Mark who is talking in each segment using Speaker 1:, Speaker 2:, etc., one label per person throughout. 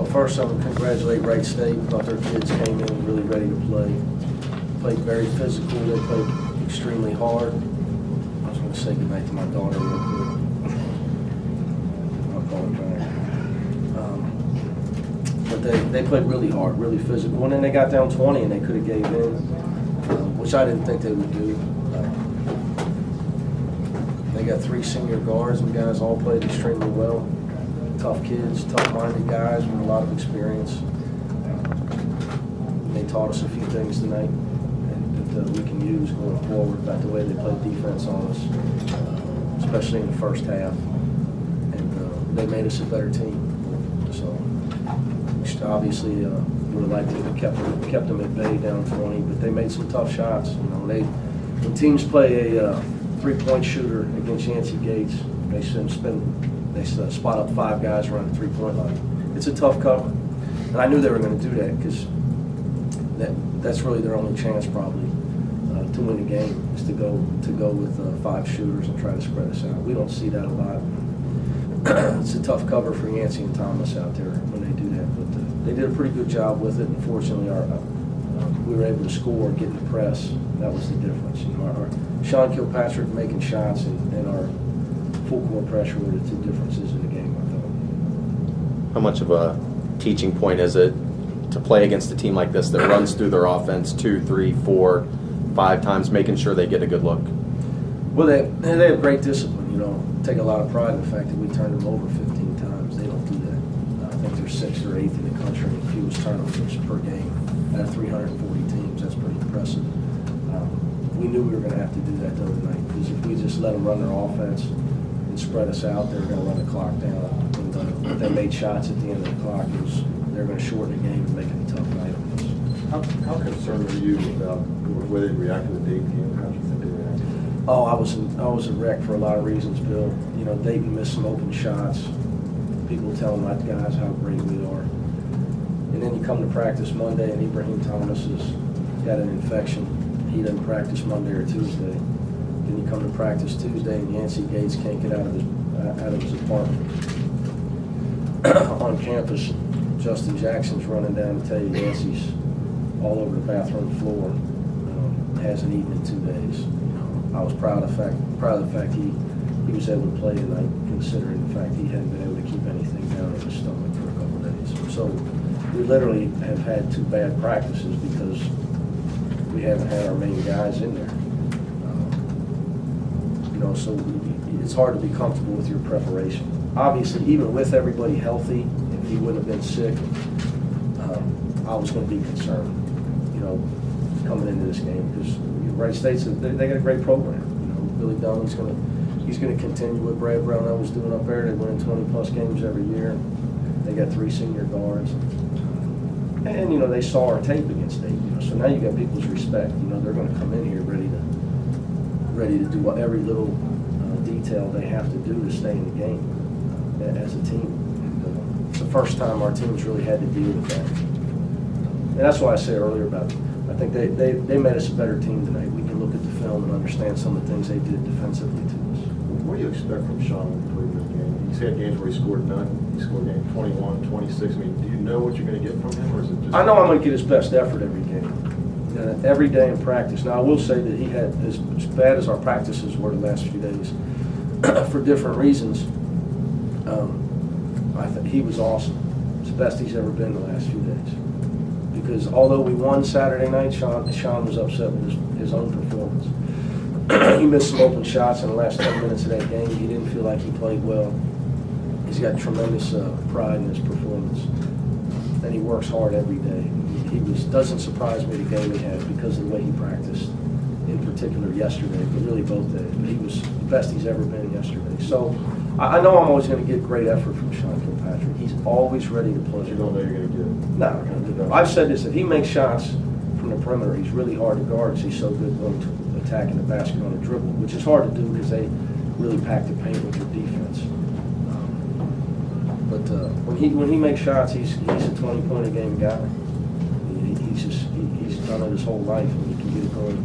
Speaker 1: first I'm going to congratulate Wright State. Thought their kids came in really ready to play. Played very physical. They played extremely hard. I was going to say goodnight to my daughter real quick. I'll call her back. But they played really hard, really physical. And then they got down 20 and they could have gave in, which I didn't think they would do. They got 3 senior guards, and guys all played extremely well. Tough kids, tough-minded guys with a lot of experience. They taught us a few things tonight that we can use going forward about the way they played defense on us, especially in the first half. And they made us a better team. So obviously would have liked to have kept them at bay down 20, but they made some tough shots. You know, when teams play a 3-point shooter against Yancey Gates, they spot up 5 guys around the 3-point line. It's a tough cover, and I knew they were going to do that because that's really their only chance probably to win the game is to go with 5 shooters and try to spread us out. We don't see that a lot. It's a tough cover for Yancey and Thomas out there when they do that, but they did a pretty good job with it. Unfortunately, we were able to score, get in the press. That was the difference. You know, our Sean Kilpatrick making shots and our full court pressure were the 2 differences in the game, I thought.
Speaker 2: How much of a teaching point is it to play against a team like this that runs through their offense 2, 3, 4, 5 times, making sure they get a good look?
Speaker 1: Well, they have great discipline. You know, take a lot of pride in the fact that we turned them over 15 times. They don't do that. I think they're 6th or 8th in the country in fewest turnovers per game out of 340 teams. That's pretty impressive. We knew we were going to have to do that the other night because if we just let them run their offense and spread us out, they were going to run the clock down. And if they made shots at the end of the clock, they were going to shorten the game and make it a tough night on us.
Speaker 3: How concerned are you about the way they reacted to the Dayton game? How did you think they reacted?
Speaker 1: Oh, I was a wreck for a lot of reasons, Bill. You know, Dayton missed some open shots. People telling my guys how great we are. And then you come to practice Monday, and Ibrahim Thomas has got an infection. He doesn't practice Monday or Tuesday. Then you come to practice Tuesday, and Yancey Gates can't get out of his apartment. On campus, Justin Jackson's running down to tell you Yancey's all over the bathroom floor. Hasn't eaten in 2 days. I was proud of the fact he was able to play tonight, considering the fact he hadn't been able to keep anything down in his stomach for a couple of days. So we literally have had 2 bad practices because we haven't had our main guys in there. You know, so it's hard to be comfortable with your preparation. Obviously, even with everybody healthy, if he wouldn't have been sick, I was going to be concerned, you know, coming into this game because Wright State's they got a great program. You know, Billy Dunley's he's going to continue what Brad Brownell was doing up there. They win 20+ games every year. They got 3 senior guards, and you know they saw our tape against State. You know, so now you got people's respect. You know, they're going to come in here ready to do every little detail they have to do to stay in the game as a team. And, it's the first time our team's really had to deal with that. And that's why I said earlier about, I think they made us a better team tonight. We can look at the film and understand some of the things they did defensively to us.
Speaker 3: What do you expect from Sean when he played this game? He's had games where he scored none. He scored games 21, 26. I mean, do you know what you're going to get from him, or is it just?
Speaker 1: I know I'm going to get his best effort every game, every day in practice. Now, I will say that he had, as bad as our practices were the last few days, for different reasons, I think he was awesome. It's the best he's ever been the last few days. Because although we won Saturday night, Sean was upset with his own performance. He missed some open shots in the last 10 minutes of that game. He didn't feel like he played well. He's got tremendous pride in his performance, and he works hard every day. Doesn't surprise me the game he had because of the way he practiced, in particular yesterday, but really both days. But he was the best he's ever been yesterday. So I know I'm always going to get great effort from Sean Kilpatrick. He's always ready to play.
Speaker 3: You don't know you're going to get it.
Speaker 1: No, we're going to do that. I've said this, if he makes shots from the perimeter, he's really hard to guard because he's so good going to attacking the basket on the dribble, which is hard to do because they really pack the paint with their defense. But when he makes shots, he's a 20-point-a-game guy. He's done it his whole life, and he can get it going.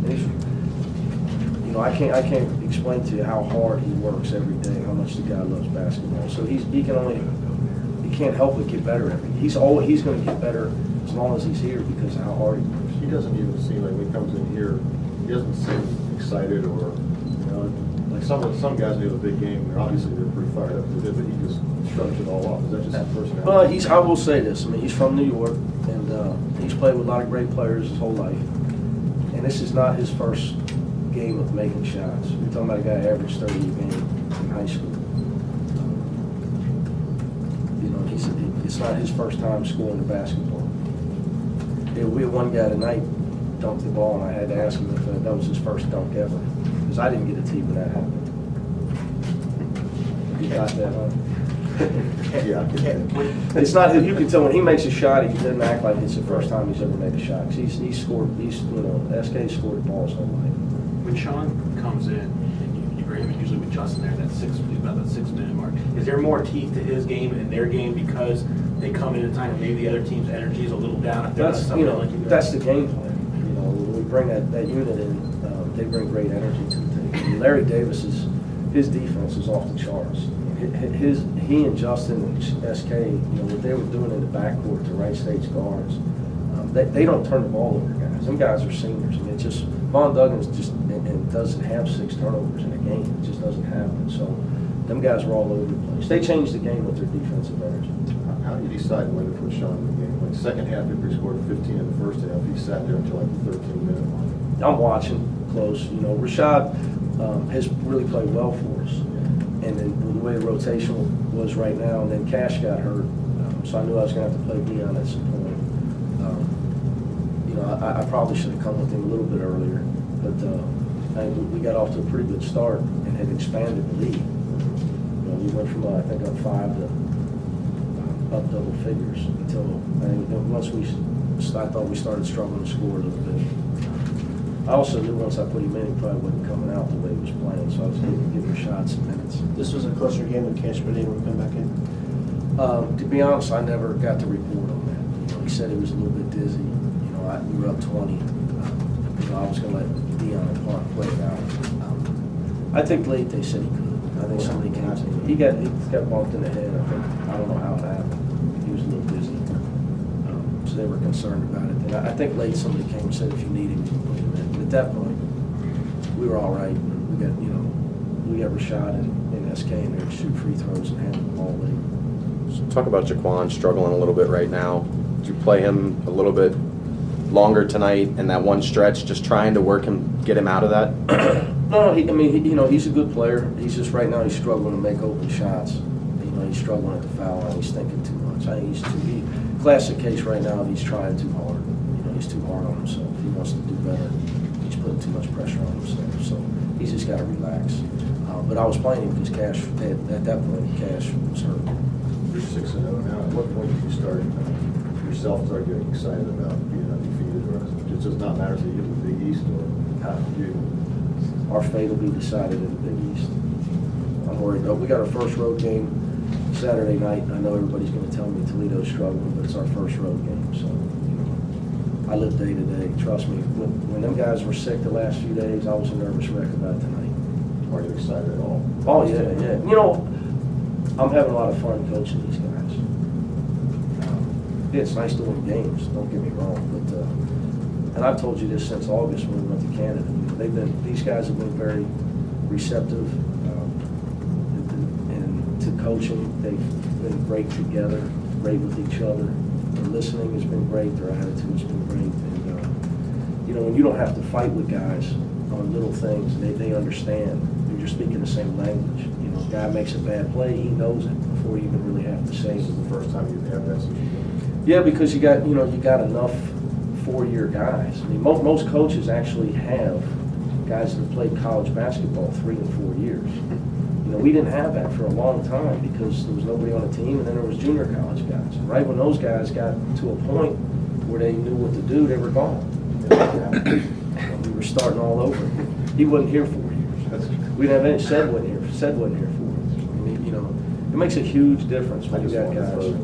Speaker 1: You know, I can't explain to you how hard he works every day, how much the guy loves basketball. So he can can't help but get better every. He's going to get better as long as he's here because of how hard he works.
Speaker 3: He doesn't even seem like when he comes in here, he doesn't seem excited or, you know, like some guys who have a big game, obviously they're pretty fired up with it, but he just shrugs it all off. Is that just his personality?
Speaker 1: Well, I will say this. I mean, he's from New York, and he's played with a lot of great players his whole life. And this is not his first game of making shots. We're talking about a guy averaged 30 a game in high school. You know, it's not his first time scoring a basketball. We had one guy tonight dunked the ball, and I had to ask him if that was his first dunk ever, because I didn't get a tee when that happened. You got that, huh?
Speaker 3: Yeah, I get that.
Speaker 1: It's not. You can tell when he makes a shot, he doesn't act like it's the first time he's ever made a shot. 'Cause he's scored. SK scored balls all night.
Speaker 4: When Sean comes in, and you bring him in usually with Justin there, about that 6 minute mark, is there more teeth to his game and their game because they come in at a time when maybe the other team's energy is a little down? If they're not something like you guys?
Speaker 1: That's the game plan. You know, when we bring that unit in, they bring great energy to the team. And Larry Davis his defense is off the charts. He and Justin and SK, you know, what they were doing in the backcourt to Wright State's guards, they don't turn the ball over, guys. Them guys are seniors. I mean, it's just Von Duggins and doesn't have 6 turnovers in a game. It just doesn't happen. So them guys were all over the place. They changed the game with their defensive energy.
Speaker 3: How do you decide when to put Sean in the game? Like second half, if he scored 15 in the first half, he sat there until like the 13-minute mark.
Speaker 1: I'm watching close. You know, Rashad has really played well for us. And then the way the rotation was right now, and then Cash got hurt, so I knew I was going to have to play Dion at some point. You know, I probably should have come with him a little bit earlier, but we got off to a pretty good start and had expanded the lead. You know, we went from I think up 5 to up double figures until once I thought we started struggling to score a little bit. I also knew once I put him in, he probably wasn't coming out the way he was playing, so I was going to give him shots and minutes.
Speaker 5: This was a closer game than Cash been able to come back in.
Speaker 1: To be honest, I never got to report on that. You know, he said he was a little bit dizzy. You know, we were up 20. You know, I was going to let Dion and Park play it out. I think late they said he could. I think somebody came to him. He got bumped in the head. I don't know how it happened. He was a little dizzy. So they were concerned about it. And I think late somebody came and said if you need him, you can put him in. But at that point, we were all right. We got Rashad and SK in there to shoot free throws and handle the ball late.
Speaker 2: So talk about Jaquan struggling a little bit right now. Did you play him a little bit longer tonight in that one stretch, just trying to get him out of that?
Speaker 1: No, he's a good player. He's just right now he's struggling to make open shots. You know, he's struggling at the foul line. He's thinking too much. I think classic case right now. He's trying too hard. You know, he's too hard on himself. He wants to do better. He's putting too much pressure on himself. So he's just got to relax. But I was playing him because Cash at that point Cash was hurt.
Speaker 3: You're 6-0 now. At what point did you start getting excited about being undefeated, or it does not matter if you get the Big East, or how do you?
Speaker 1: Our fate will be decided in the Big East. I'm worried. We got our first road game Saturday night. I know everybody's going to tell me Toledo's struggling, but it's our first road game. So, you know, I live day to day. Trust me. When them guys were sick the last few days, I was a nervous wreck about tonight.
Speaker 3: Are you excited at all?
Speaker 1: Oh, yeah. You know, I'm having a lot of fun coaching these guys. Yeah, it's nice to win games, don't get me wrong, but and I've told you this since August when we went to Canada. These guys have been very receptive and to coaching. They've been great together, great with each other. Their listening has been great. Their attitude's been great. And you know, when you don't have to fight with guys on little things, they understand. You're speaking the same language. You know, a guy makes a bad play, he knows it before you even really have to say
Speaker 3: This
Speaker 1: it.
Speaker 3: is the first time you've had that since you've been.
Speaker 1: Yeah, because you got enough 4-year guys. I mean, most coaches actually have guys that have played college basketball 3 and 4 years. You know, we didn't have that for a long time because there was nobody on the team, and then there was junior college guys. And right when those guys got to a point where they knew what to do, they were gone. We were starting all over. He wasn't here 4 years. We didn't have any. Sed wasn't here 4 years. I mean, you know, it makes a huge difference when you got guys.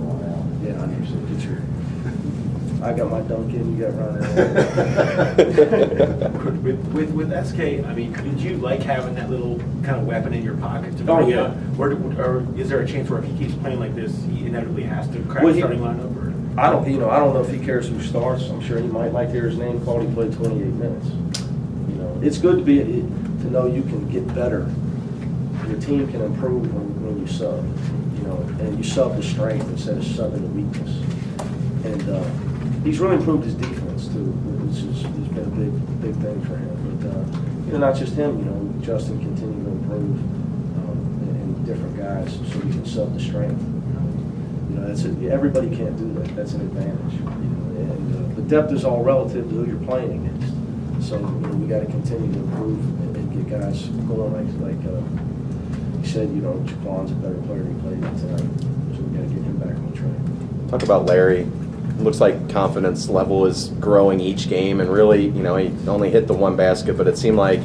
Speaker 1: Yeah, I understand. I got my Duncan, you got Ron.
Speaker 4: With SK, I mean, did you like having that little kind of weapon in your pocket to
Speaker 1: Oh,
Speaker 4: bring
Speaker 1: yeah.
Speaker 4: up? Or is there a chance where if he keeps playing like this, he inevitably has to crack
Speaker 1: Well,
Speaker 4: the
Speaker 1: he-
Speaker 4: starting lineup? Or?
Speaker 1: I don't know if he cares who starts. I'm sure he might like to hear his name called. He played 28 minutes. You know, it's good to know you can get better. Your team can improve when you sub. You know, and you sub to strength instead of subbing to weakness. And he's really improved his defense too, which has been a big thing for him. But you know, not just him. You know, Justin continued to improve and different guys so we can sub to strength. You know, everybody can't do that. That's an advantage. You know, and the depth is all relative to who you're playing against. So you know, we got to continue to improve and get guys going. Like you said, you know, Jaquan's a better player than he played tonight. So we got to get him back on the track.
Speaker 2: Talk about Larry. Looks like confidence level is growing each game, and really, you know, he only hit the one basket, but it seemed like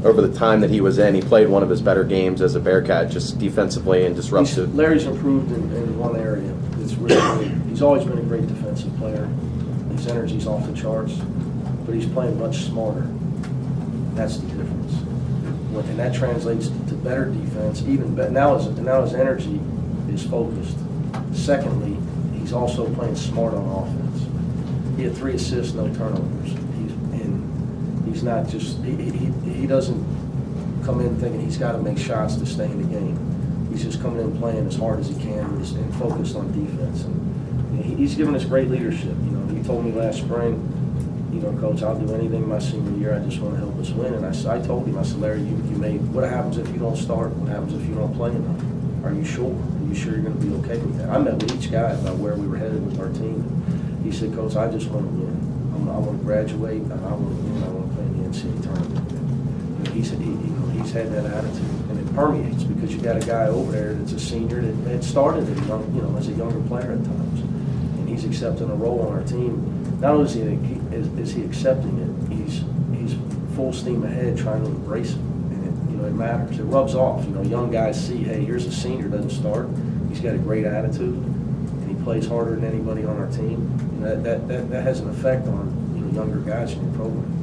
Speaker 2: over the time that he was in, he played one of his better games as a Bearcat, just defensively and disruptive.
Speaker 1: Larry's improved in one area. It's really he's always been a great defensive player. His energy's off the charts, but he's playing much smarter. That's the difference. And that translates to better defense. Even now his energy is focused. Secondly, he's also playing smart on offense. He had 3 assists, no turnovers. He's not just he doesn't come in thinking he's got to make shots to stay in the game. He's just coming in playing as hard as he can and focused on defense. And he's given us great leadership. You know, he told me last spring, you know, Coach, I'll do anything my senior year. I just want to help us win. And I told him, I said, Larry, you made. What happens if you don't start? What happens if you don't play enough? Are you sure? Are you sure you're going to be okay with that? I met with each guy about where we were headed with our team. He said, Coach, I just want to win. I want to graduate, and I want to win. I want to play in the NCAA tournament. You know, he said he's had that attitude, and it permeates because you got a guy over there that's a senior that started as a younger player at times, and he's accepting a role on our team. Not only is he accepting it, he's full steam ahead trying to embrace it, and it matters. It rubs off. You know, young guys see, hey, here's a senior doesn't start. He's got a great attitude, and he plays harder than anybody on our team. You know, that has an effect on younger guys in your program.